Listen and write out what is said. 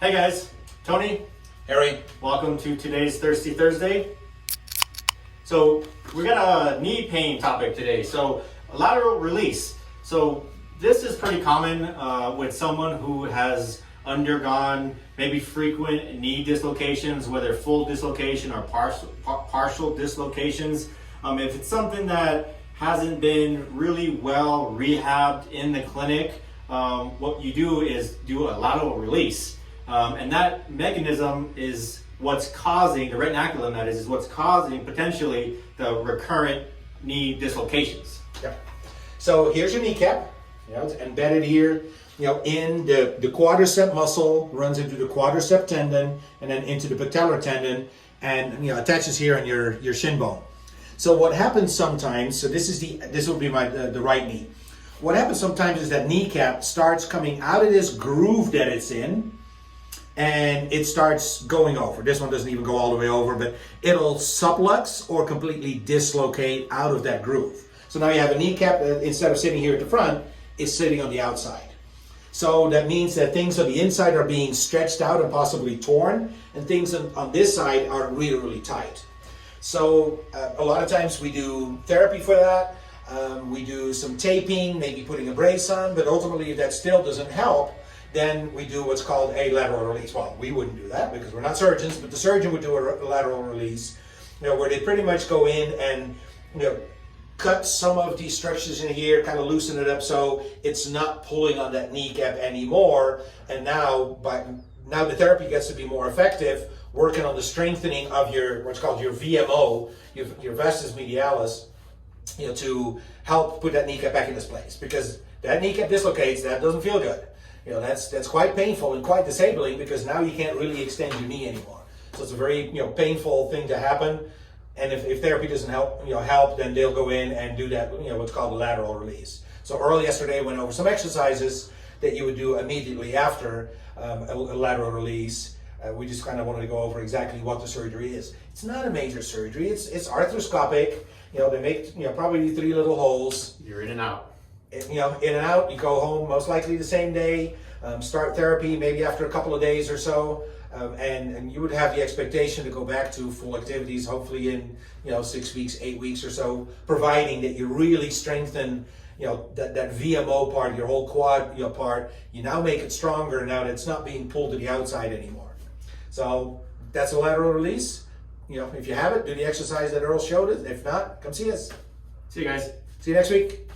Hey guys, Tony, Harry. welcome to today's Thirsty Thursday. So we got a knee pain topic today. So lateral release. So this is pretty common with someone who has undergone maybe frequent knee dislocations, whether full dislocation or partial dislocations. If it's something that hasn't been really well rehabbed in the clinic, what you do is do a lateral release. And that mechanism is what's causing, the retinaculum that is what's causing potentially the recurrent knee dislocations. Yeah. So here's your kneecap. It's embedded here, in the quadricep muscle, runs into the quadricep tendon and then into the patellar tendon and attaches here on your shin bone. So what happens sometimes, so this will be the right knee. What happens sometimes is that kneecap starts coming out of this groove that it's in, and it starts going over. This one doesn't even go all the way over, but it'll sublux or completely dislocate out of that groove. So now you have a kneecap that instead of sitting here at the front, is sitting on the outside. So that means that things on the inside are being stretched out and possibly torn, and things on this side are really, really tight. So a lot of times we do therapy for that. We do some taping, maybe putting a brace on, but ultimately if that still doesn't help, then we do what's called a lateral release. Well, we wouldn't do that because we're not surgeons, but the surgeon would do a lateral release, where they pretty much go in and cut some of these structures in here, kind of loosen it up so it's not pulling on that kneecap anymore. And now the therapy gets to be more effective, working on the strengthening of what's called your VMO, your vastus medialis, to help put that kneecap back in its place. Because that kneecap dislocates, that doesn't feel good. That's quite painful and quite disabling because now you can't really extend your knee anymore. So it's a very painful thing to happen. And if therapy doesn't help, then they'll go in and do that, what's called a lateral release. So Earl yesterday went over some exercises that you would do immediately after a lateral release. We just kind of wanted to go over exactly what the surgery is. It's not a major surgery. It's arthroscopic. They make probably 3 little holes. You're in and out. In and out. You go home most likely the same day. Start therapy maybe after a couple of days or so. And you would have the expectation to go back to full activities, hopefully in 6 weeks, 8 weeks or so, providing that you really strengthen that VMO part, your whole quad part. You now make it stronger now that it's not being pulled to the outside anymore. So that's a lateral release. If you have it, do the exercise that Earl showed us. If not, come see us. See you guys. See you next week.